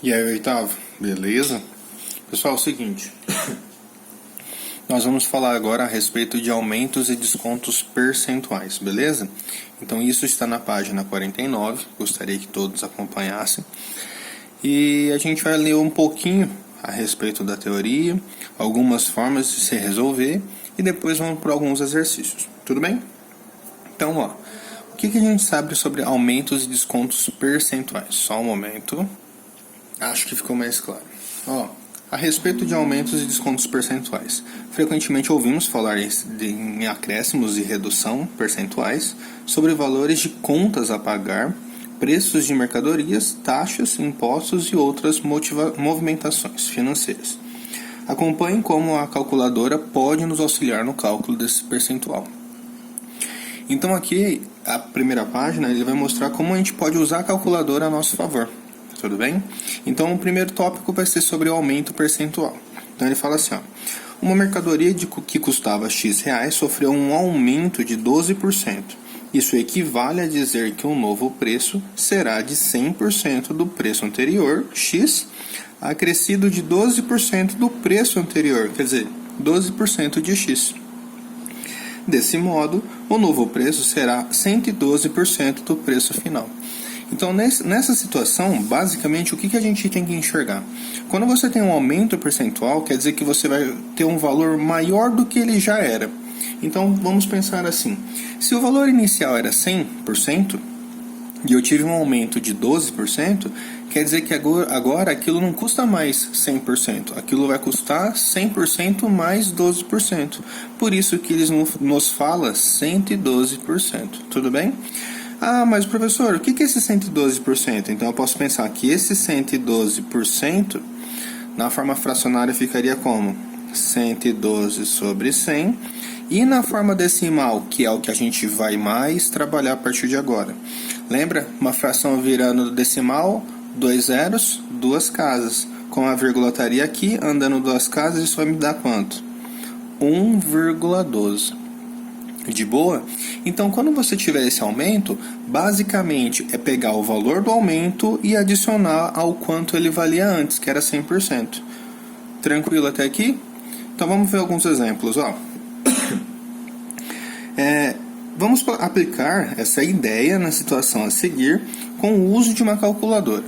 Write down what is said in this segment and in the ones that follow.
E aí, oitavo, beleza? Pessoal, é o seguinte, nós vamos falar agora a respeito de aumentos e descontos percentuais, beleza? Então isso está na página 49, gostaria que todos acompanhassem. E a gente vai ler um pouquinho a respeito da teoria, algumas formas de se resolver e depois vamos para alguns exercícios, tudo bem? Então, o que a gente sabe sobre aumentos e descontos percentuais? Só um momento. Acho que ficou mais claro. A respeito de aumentos e descontos percentuais. Frequentemente ouvimos falar em acréscimos e redução percentuais sobre valores de contas a pagar, preços de mercadorias, taxas, impostos e outras movimentações financeiras. Acompanhe como a calculadora pode nos auxiliar no cálculo desse percentual. Então aqui, a primeira página, ele vai mostrar como a gente pode usar a calculadora a nosso favor. Tudo bem? Então o primeiro tópico vai ser sobre o aumento percentual. Então ele fala assim, uma mercadoria que custava X reais sofreu um aumento de 12%. Isso equivale a dizer que o novo preço será de 100% do preço anterior, X, acrescido de 12% do preço anterior, quer dizer, 12% de X. Desse modo, o novo preço será 112% do preço final. Então, nessa situação, basicamente, o que a gente tem que enxergar? Quando você tem um aumento percentual, quer dizer que você vai ter um valor maior do que ele já era. Então, vamos pensar assim. Se o valor inicial era 100% e eu tive um aumento de 12%, quer dizer que agora aquilo não custa mais 100%. Aquilo vai custar 100% mais 12%. Por isso que eles nos falam 112%. Tudo bem? Mas professor, o que é esse 112%? Então eu posso pensar que esse 112% na forma fracionária ficaria como 112 sobre 100 e na forma decimal, que é o que a gente vai mais trabalhar a partir de agora. Lembra? Uma fração virando do decimal, 2 zeros, 2 casas. Com a vírgula estaria aqui, andando 2 casas, isso vai me dar quanto? 1,12. De boa? Então, quando você tiver esse aumento, basicamente é pegar o valor do aumento e adicionar ao quanto ele valia antes, que era 100%. Tranquilo até aqui? Então, vamos ver alguns exemplos. Vamos aplicar essa ideia na situação a seguir com o uso de uma calculadora.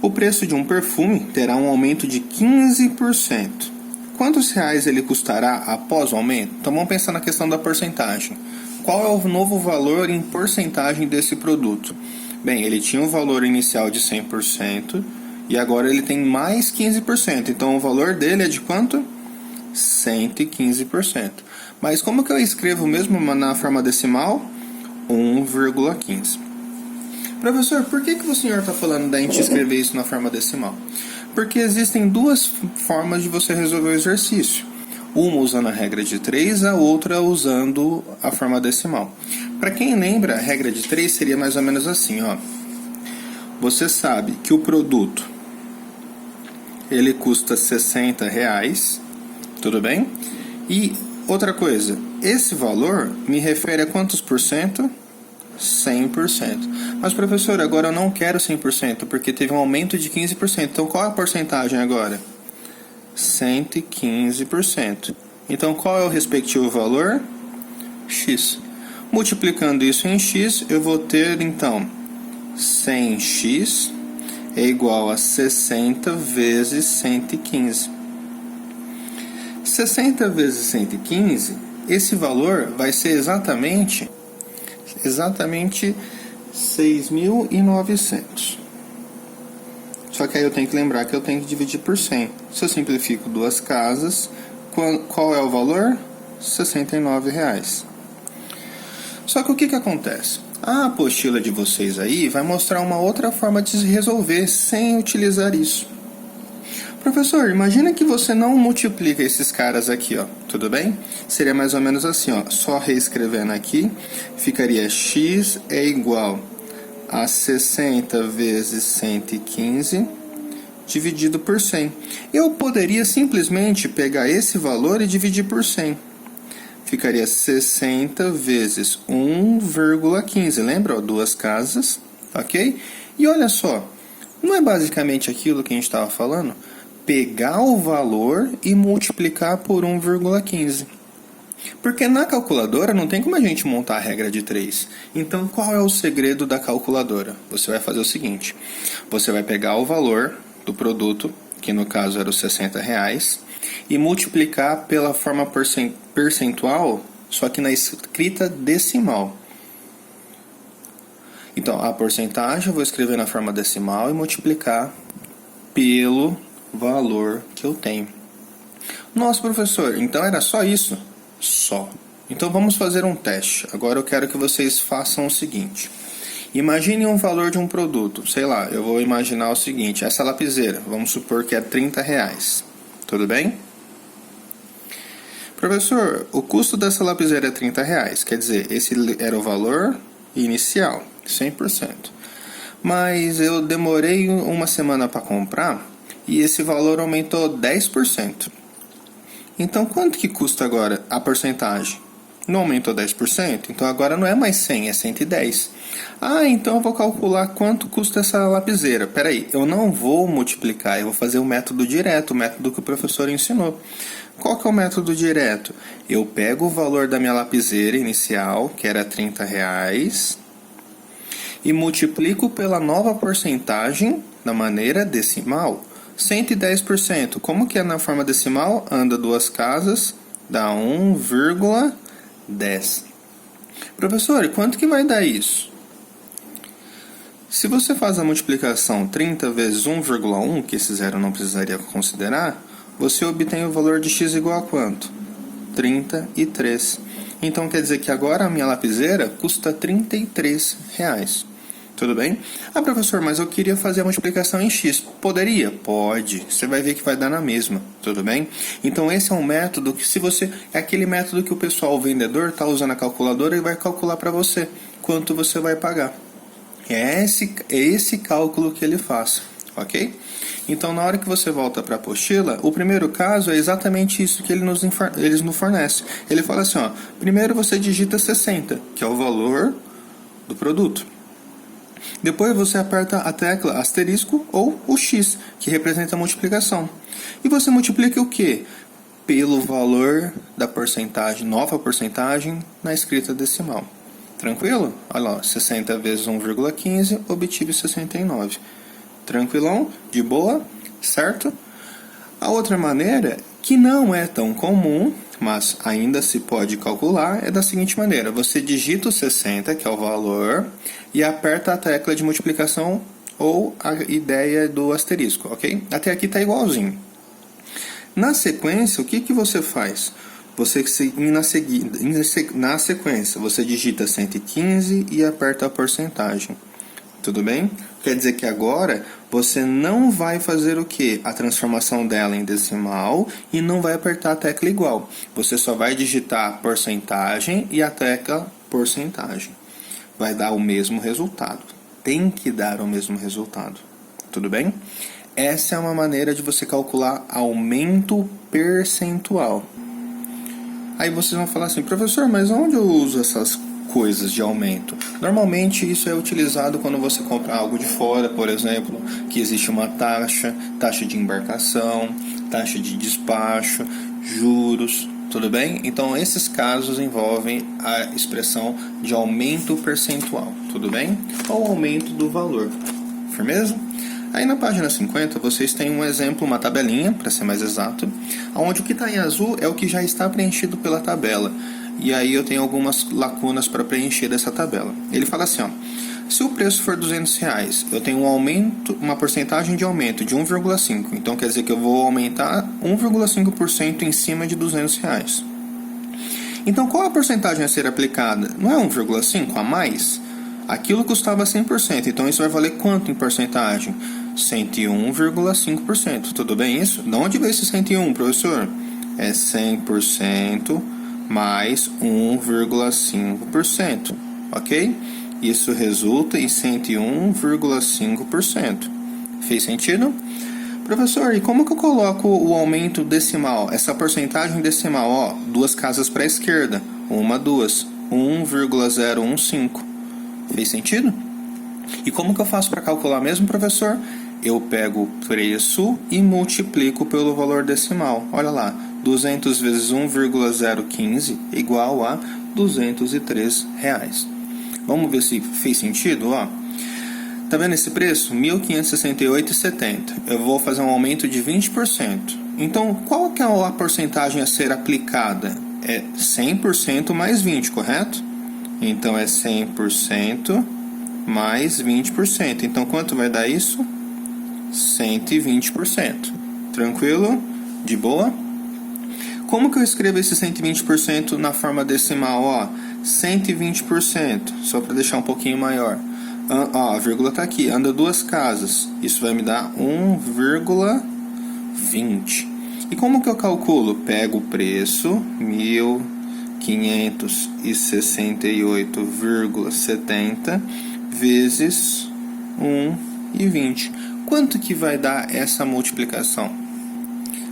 O preço de um perfume terá um aumento de 15%. Quantos reais ele custará após o aumento? Então vamos pensar na questão da porcentagem. Qual é o novo valor em porcentagem desse produto? Bem, ele tinha um valor inicial de 100% e agora ele tem mais 15%. Então o valor dele é de quanto? 115%. Mas como que eu escrevo mesmo na forma decimal? 1,15. Professor, por que o senhor está falando da gente escrever isso na forma decimal? Porque existem duas formas de você resolver o exercício. Uma usando a regra de 3, a outra usando a forma decimal. Para quem lembra, a regra de 3 seria mais ou menos assim, Você sabe que o produto ele custa 60 reais, tudo bem? E outra coisa, esse valor me refere a quantos por cento? 100%. Mas professor, agora eu não quero 100% porque teve um aumento de 15%. Então qual é a porcentagem agora? 115%. Então qual é o respectivo valor? X. Multiplicando isso em X, eu vou ter então 100x é igual a 60 vezes 115. 60 vezes 115, esse valor vai ser exatamente 6.900. Só que aí eu tenho que lembrar que eu tenho que dividir por 100. Se eu simplifico duas casas, qual é o valor? R$69. Só que o que acontece? A apostila de vocês aí vai mostrar uma outra forma de se resolver sem utilizar isso. Professor, imagina que você não multiplica esses caras aqui, tudo bem? Seria mais ou menos assim, só reescrevendo aqui, ficaria x é igual a 60 vezes 115 dividido por 100. Eu poderia simplesmente pegar esse valor e dividir por 100. Ficaria 60 vezes 1,15, lembra? Duas casas, ok? E olha só, Não é basicamente aquilo que a gente estava falando? Pegar o valor e multiplicar por 1,15. Porque na calculadora não tem como a gente montar a regra de 3. Então, qual é o segredo da calculadora? Você vai fazer o seguinte. Você vai pegar o valor do produto, que no caso era os R$60, e multiplicar pela forma percentual, só que na escrita decimal. Então, a porcentagem eu vou escrever na forma decimal e multiplicar pelo valor que eu tenho. Nossa, professor, então era só isso? Só. Então vamos fazer um teste. Agora eu quero que vocês façam o seguinte. Imagine um valor de um produto. Sei lá, eu vou imaginar o seguinte. Essa lapiseira, vamos supor que é R$30. Tudo bem? Professor, o custo dessa lapiseira é R$30. Quer dizer, esse era o valor inicial, 100%. Mas eu demorei uma semana para comprar e esse valor aumentou 10%. Então, quanto que custa agora a porcentagem? Não aumentou 10%? Então, agora não é mais 100, é 110. Ah, então eu vou calcular quanto custa essa lapiseira. Peraí, eu não vou multiplicar, eu vou fazer o método direto, o método que o professor ensinou. Qual que é o método direto? Eu pego o valor da minha lapiseira inicial, que era R$30, e multiplico pela nova porcentagem na maneira decimal. 110%. Como que é na forma decimal? Anda duas casas, dá 1,10. Professor, quanto que vai dar isso? Se você faz a multiplicação 30 vezes 1,1, que esse zero não precisaria considerar, você obtém o valor de x igual a quanto? 33. Então quer dizer que agora a minha lapiseira custa R$33. Tudo bem? Ah, professor, mas eu queria fazer a multiplicação em x. Poderia? Pode. Você vai ver que vai dar na mesma. Tudo bem? Então, esse é um método que, se você... É aquele método que o pessoal, o vendedor, está usando a calculadora e vai calcular para você quanto você vai pagar. É esse cálculo que ele faz. Ok? Então, na hora que você volta para a apostila, o primeiro caso é exatamente isso que eles nos fornecem. Ele fala assim, ó, primeiro você digita 60, que é o valor do produto. Depois você aperta a tecla asterisco ou o X, que representa a multiplicação. E você multiplica o quê? Pelo valor da porcentagem, nova porcentagem, na escrita decimal. Tranquilo? Olha lá, 60 vezes 1,15, obtive 69. Tranquilão? De boa? Certo? A outra maneira, que não é tão comum, mas ainda se pode calcular, é da seguinte maneira. Você digita o 60, que é o valor, e aperta a tecla de multiplicação ou a ideia do asterisco, ok? Até aqui está igualzinho. Na sequência, o que você faz? Na sequência, você digita 115 e aperta a porcentagem. Tudo bem? Quer dizer que agora você não vai fazer o quê? A transformação dela em decimal e não vai apertar a tecla igual. Você só vai digitar a porcentagem e a tecla porcentagem. Vai dar o mesmo resultado. Tem que dar o mesmo resultado. Tudo bem? Essa é uma maneira de você calcular aumento percentual. Aí vocês vão falar assim, professor, mas onde eu uso essas coisas de aumento? Normalmente isso é utilizado quando você compra algo de fora, por exemplo, que existe uma taxa de embarcação, taxa de despacho, juros, tudo bem? Então esses casos envolvem a expressão de aumento percentual, tudo bem? Ou aumento do valor, firmeza? Aí na página 50 vocês têm um exemplo, uma tabelinha, para ser mais exato, onde o que está em azul é o que já está preenchido pela tabela. E aí eu tenho algumas lacunas para preencher dessa tabela. Ele fala assim, ó, se o preço for R$200, eu tenho uma porcentagem de aumento de 1,5. Então quer dizer que eu vou aumentar 1,5% em cima de R$200. Então qual a porcentagem a ser aplicada? Não é 1,5 a mais? Aquilo custava 100%, então isso vai valer quanto em porcentagem? 101,5%. Tudo bem isso? De onde veio esse 101, professor? É 100% mais 1,5%, ok? Isso resulta em 101,5%. Fez sentido? Professor, e como que eu coloco o aumento decimal? Essa porcentagem decimal, ó, duas casas para a esquerda. 1,015. Fez sentido? E como que eu faço para calcular mesmo, professor? eu pego o preço e multiplico pelo valor decimal. Olha lá, 200 vezes 1,015 igual a R$203. Vamos ver se fez sentido, ó. Tá vendo esse preço? R$ 1.568,70. Eu vou fazer um aumento de 20%. Então, qual que é a porcentagem a ser aplicada? É 100% mais 20, correto? Então, é 100% mais 20%. Então, quanto vai dar isso? 120%. Tranquilo? De boa? Como que eu escrevo esse 120% na forma decimal? Ó, 120%, só para deixar um pouquinho maior. Ó, a vírgula está aqui, anda duas casas. Isso vai me dar 1,20. E como que eu calculo? Pego o preço, 1.568,70 vezes 1,20. Quanto que vai dar essa multiplicação?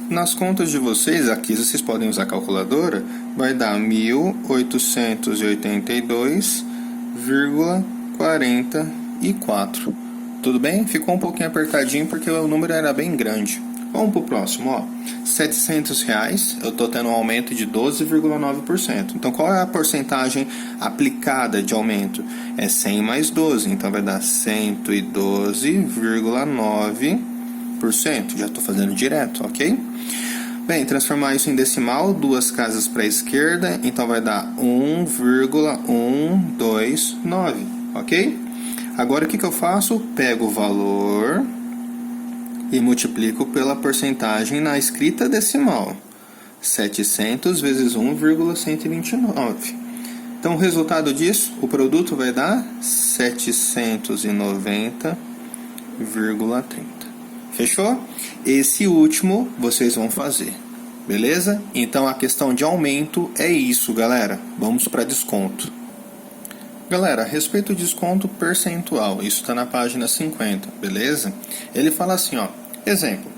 Nas contas de vocês, aqui vocês podem usar a calculadora, vai dar 1.888,44. Tudo bem? Ficou um pouquinho apertadinho porque o número era bem grande. Vamos para o próximo, ó. R$700, eu estou tendo um aumento de 12,9%. Então, qual é a porcentagem aplicada de aumento? É 100 mais 12, então vai dar 112,9%. Já estou fazendo direto, ok? Bem, transformar isso em decimal, duas casas para a esquerda, então vai dar 1,129, ok? Agora o que eu faço? Pego o valor e multiplico pela porcentagem na escrita decimal. 700 vezes 1,129. Então, o resultado disso, o produto vai dar 790,30. Fechou? Esse último vocês vão fazer. Beleza? Então, a questão de aumento é isso, galera. Vamos para desconto. Galera, a respeito do desconto percentual, isso está na página 50, beleza? Ele fala assim, ó, exemplo,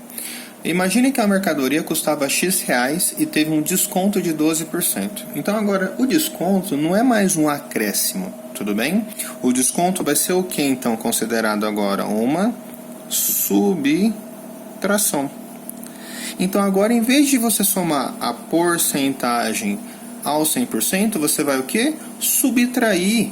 imagine que a mercadoria custava X reais e teve um desconto de 12%. Então agora, o desconto não é mais um acréscimo, tudo bem? O desconto vai ser o que então considerado agora? Uma subtração. Então agora, em vez de você somar a porcentagem ao 100%, você vai o quê? Subtrair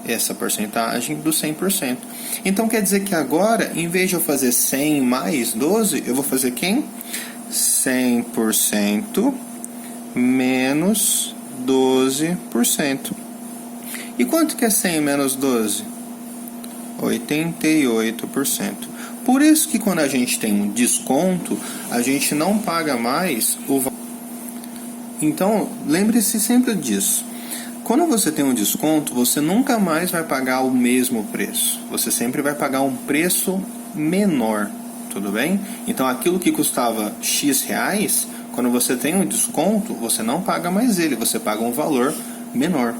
essa porcentagem do 100%. Então quer dizer que agora, em vez de eu fazer 100 mais 12, eu vou fazer quem? 100% menos 12%. E quanto que é 100 menos 12? 88%. Por isso que quando a gente tem um desconto, a gente não paga mais o valor. Então, lembre-se sempre disso. Quando você tem um desconto, você nunca mais vai pagar o mesmo preço. Você sempre vai pagar um preço menor, tudo bem? Então, aquilo que custava X reais, quando você tem um desconto, você não paga mais ele, você paga um valor menor.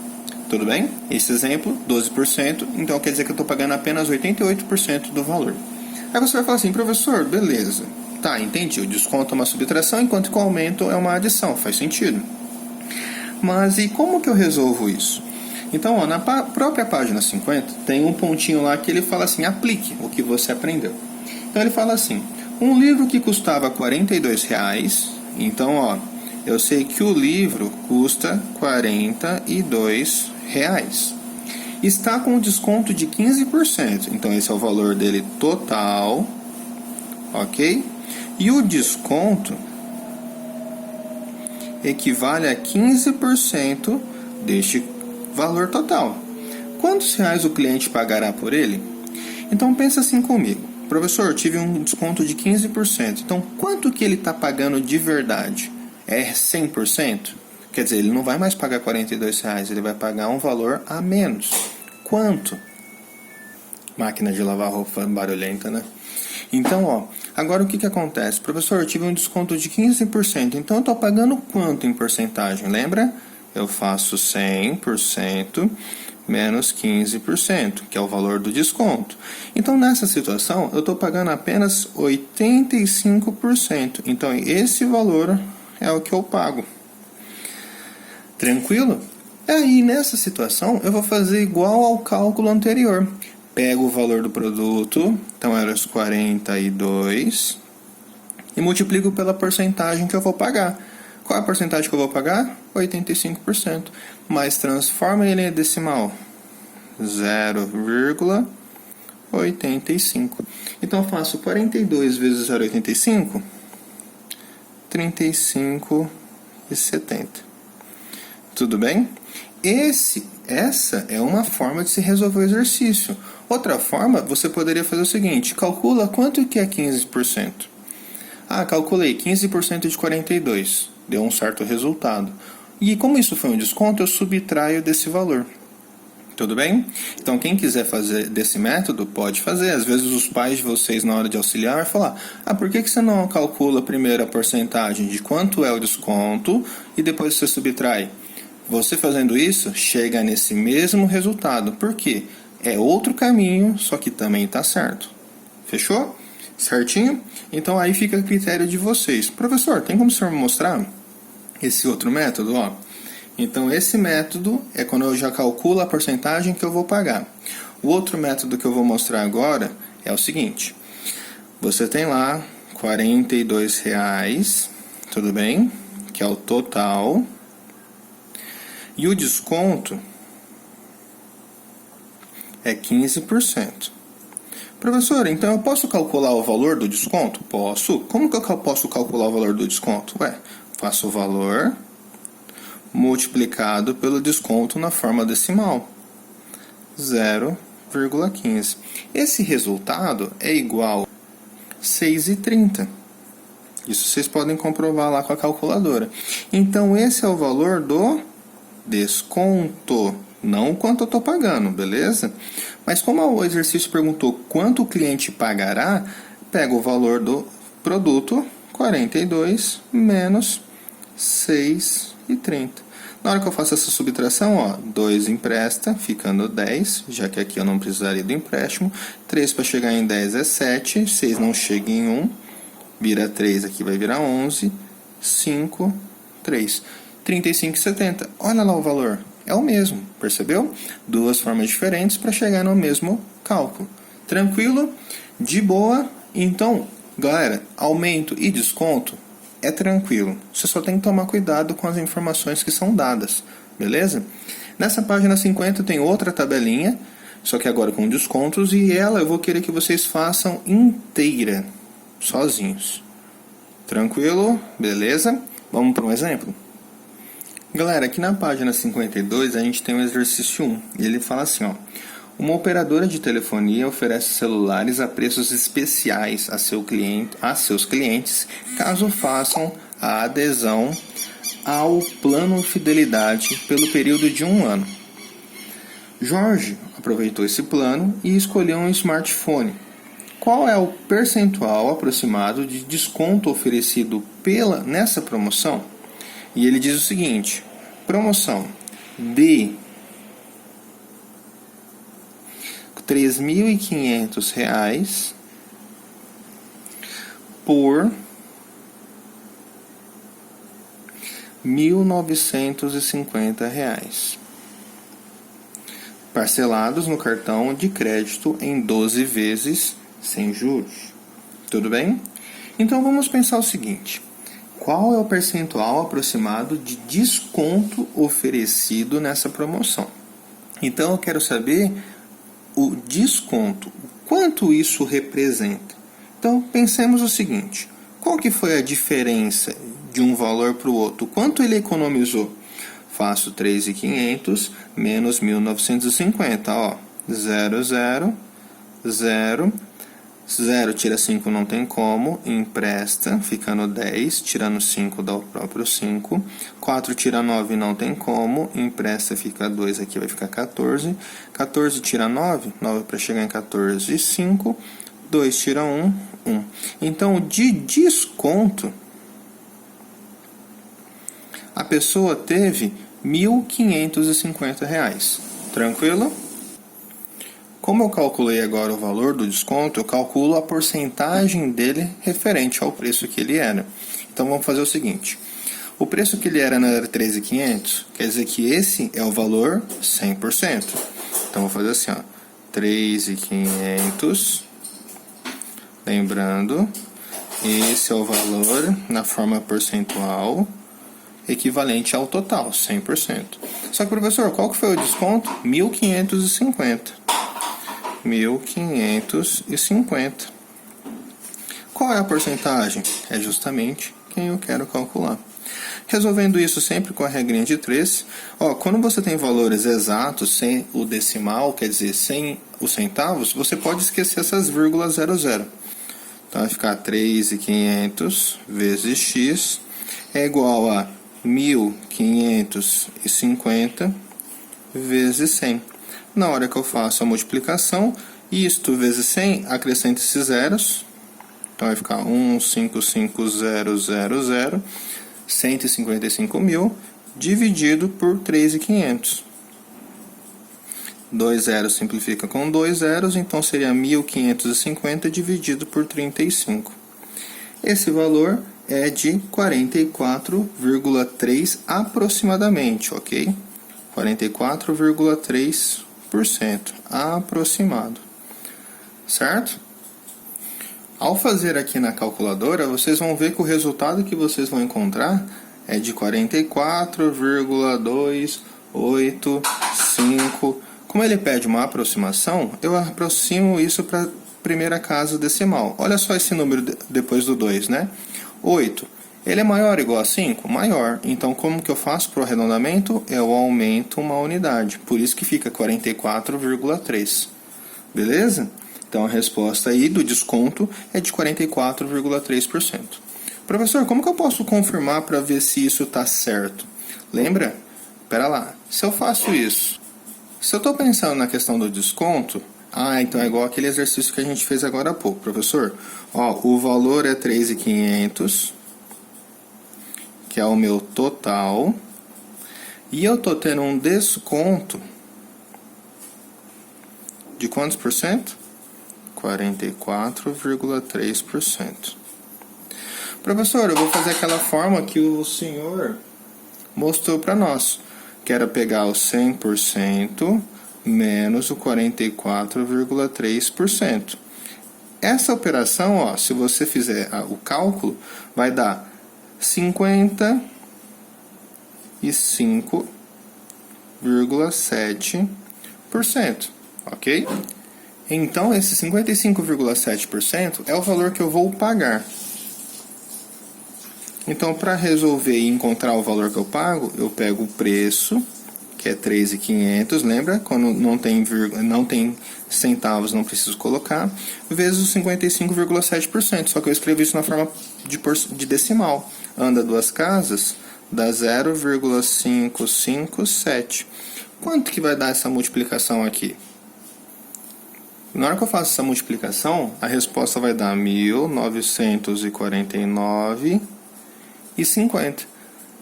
Tudo bem? Esse exemplo, 12%, então quer dizer que eu estou pagando apenas 88% do valor. Aí você vai falar assim, professor, beleza. Tá, entendi, o desconto é uma subtração, enquanto que o aumento é uma adição, faz sentido. Mas e como que eu resolvo isso? Então, ó, na própria página 50, tem um pontinho lá que ele fala assim, aplique o que você aprendeu. Então ele fala assim, um livro que custava R$42, então, ó, eu sei que o livro custa R$42. Está com um desconto de 15%, então esse é o valor dele total, ok? E o desconto equivale a 15% deste valor total. Quantos reais o cliente pagará por ele? Então pensa assim comigo. Professor, eu tive um desconto de 15%. Então quanto que ele está pagando de verdade? É 100%? Quer dizer, ele não vai mais pagar R$42, ele vai pagar um valor a menos. Quanto? Máquina de lavar roupa barulhenta, né? Então, ó, agora o que acontece? Professor, eu tive um desconto de 15%, então eu estou pagando quanto em porcentagem? Lembra? Eu faço 100% menos 15%, que é o valor do desconto. Então, nessa situação, eu estou pagando apenas 85%. Então, esse valor é o que eu pago. Tranquilo? Aí, nessa situação, eu vou fazer igual ao cálculo anterior. Pego o valor do produto, então era os 42, e multiplico pela porcentagem que eu vou pagar. Qual é a porcentagem que eu vou pagar? 85%. Mas transforma ele em decimal. 0,85. Então eu faço 42 vezes 0,85, 35,70. Tudo bem? Essa é uma forma de se resolver o exercício. Outra forma, você poderia fazer o seguinte: calcula quanto que é 15%. Calculei 15% de 42. Deu um certo resultado. E como isso foi um desconto, eu subtraio desse valor. Tudo bem? Então, quem quiser fazer desse método, pode fazer. Às vezes, os pais de vocês, na hora de auxiliar, vão falar: por que você não calcula primeiro a porcentagem de quanto é o desconto e depois você subtrai? Você fazendo isso, chega nesse mesmo resultado. Por quê? É outro caminho, só que também está certo. Fechou? Certinho? Então, aí fica a critério de vocês. Professor, tem como o senhor me mostrar esse outro método? Então, esse método é quando eu já calculo a porcentagem que eu vou pagar. O outro método que eu vou mostrar agora é o seguinte. Você tem lá R$42, tudo bem? Que é o total. E o desconto é 15%. Professor, então eu posso calcular o valor do desconto? Posso. Como que eu posso calcular o valor do desconto? Faço o valor multiplicado pelo desconto na forma decimal. 0,15. Esse resultado é igual a 6,30. Isso vocês podem comprovar lá com a calculadora. Então, esse é o valor do desconto, não o quanto eu estou pagando, beleza? Mas como o exercício perguntou quanto o cliente pagará, pega o valor do produto, 42 menos 6,30. Na hora que eu faço essa subtração, 2 empresta, ficando 10, já que aqui eu não precisaria do empréstimo. 3 para chegar em 10 é 7, 6 não chega em 1, vira 3, aqui vai virar 11, 5, 3. 35,70. Olha lá o valor. É o mesmo, percebeu? Duas formas diferentes para chegar no mesmo cálculo. Tranquilo? De boa? Então, galera, aumento e desconto é tranquilo. Você só tem que tomar cuidado com as informações que são dadas, beleza? Nessa página 50 tem outra tabelinha, só que agora com descontos, e ela eu vou querer que vocês façam inteira, sozinhos. Tranquilo? Beleza? Vamos para um exemplo? Galera, aqui na página 52 a gente tem o exercício 1. E ele fala assim, uma operadora de telefonia oferece celulares a preços especiais a seus clientes, caso façam a adesão ao plano Fidelidade pelo período de 1 ano. Jorge aproveitou esse plano e escolheu um smartphone. Qual é o percentual aproximado de desconto oferecido nessa promoção? E ele diz o seguinte: promoção de R$3.500 por R$1.950, parcelados no cartão de crédito em 12 vezes sem juros. Tudo bem? Então vamos pensar o seguinte: qual é o percentual aproximado de desconto oferecido nessa promoção? Então eu quero saber o desconto, quanto isso representa. Então pensemos o seguinte: qual que foi a diferença de um valor para o outro? Quanto ele economizou? Faço 3.500 menos 1.950, 0, 0, 0. 0 tira 5 não tem como, empresta, ficando 10, tirando 5 dá o próprio 5. 4 tira 9 não tem como, empresta, fica 2, aqui vai ficar 14. 14 tira 9, 9 para chegar em 14, 5. 2 tira 1, 1. Então, de desconto, a pessoa teve R$1.550. Tranquilo? Como eu calculei agora o valor do desconto, eu calculo a porcentagem dele referente ao preço que ele era. Então vamos fazer o seguinte: o preço que ele era não era R$13.500, quer dizer que esse é o valor 100%. Então vou fazer assim, 3.500. Lembrando, esse é o valor na forma percentual equivalente ao total, 100%. Só que, professor, qual que foi o desconto? 1.550. 1.550. Qual é a porcentagem? É justamente quem eu quero calcular. Resolvendo isso sempre com a regrinha de 3. Quando você tem valores exatos sem o decimal, quer dizer, sem os centavos, você pode esquecer essas vírgulas 00. Então vai ficar 3.500 vezes x é igual a 1.550 vezes 100. Na hora que eu faço a multiplicação, isto vezes 100, acrescenta esses zeros. Então vai ficar 155.000, 155.000, dividido por 3.500. 2 zeros simplifica com 2 zeros, então seria 1.550 dividido por 35. Esse valor é de 44,3 aproximadamente, ok? 44,3% aproximado, certo? Ao fazer aqui na calculadora, vocês vão ver que o resultado que vocês vão encontrar é de 44,285. Como ele pede uma aproximação, eu aproximo isso para a primeira casa decimal. Olha só esse número depois do 2, né? 8. Ele é maior ou igual a 5? Maior. Então, como que eu faço para o arredondamento? Eu aumento uma unidade. Por isso que fica 44,3. Beleza? Então, a resposta aí do desconto é de 44,3%. Professor, como que eu posso confirmar para ver se isso está certo? Lembra? Espera lá. Se eu faço isso, se eu estou pensando na questão do desconto, então é igual aquele exercício que a gente fez agora há pouco, professor. O valor é 3.500, que é o meu total, e eu estou tendo um desconto de quantos por cento? 44,3%. Professor, eu vou fazer aquela forma que o senhor mostrou para nós, que era pegar o 100% menos o 44,3%. Essa operação, se você fizer o cálculo, vai dar 55,7%, ok? Então, esse 55,7% é o valor que eu vou pagar. Então, para resolver e encontrar o valor que eu pago, eu pego o preço, que é 3.500, lembra? Quando não tem centavos, não preciso colocar, vezes os 55,7%. Só que eu escrevo isso na forma de decimal. Anda duas casas, dá 0,557. Quanto que vai dar essa multiplicação aqui? Na hora que eu faço essa multiplicação, a resposta vai dar 1.949,50.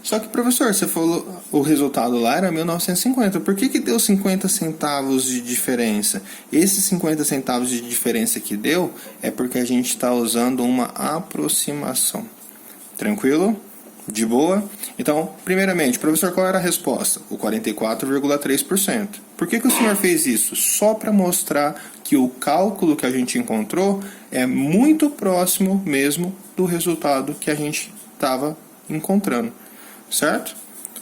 Só que, professor, você falou o resultado lá era 1.950. Por que deu 50 centavos de diferença? Esses 50 centavos de diferença que deu é porque a gente está usando uma aproximação. Tranquilo? De boa? Então, primeiramente, professor, qual era a resposta? O 44,3%. Por que o senhor fez isso? Só para mostrar que o cálculo que a gente encontrou é muito próximo mesmo do resultado que a gente estava encontrando. Certo?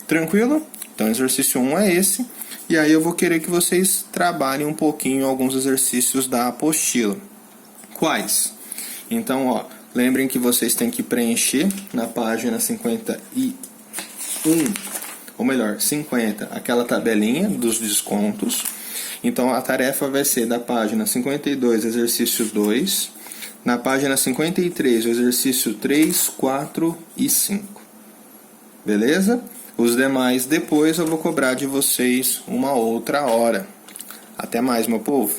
Tranquilo? Então, exercício 1 é esse. E aí eu vou querer que vocês trabalhem um pouquinho alguns exercícios da apostila. Quais? Então, lembrem que vocês têm que preencher na página 51, ou melhor, 50, aquela tabelinha dos descontos. Então, a tarefa vai ser da página 52, exercício 2, na página 53, o exercício 3, 4 e 5. Beleza? Os demais depois eu vou cobrar de vocês uma outra hora. Até mais, meu povo!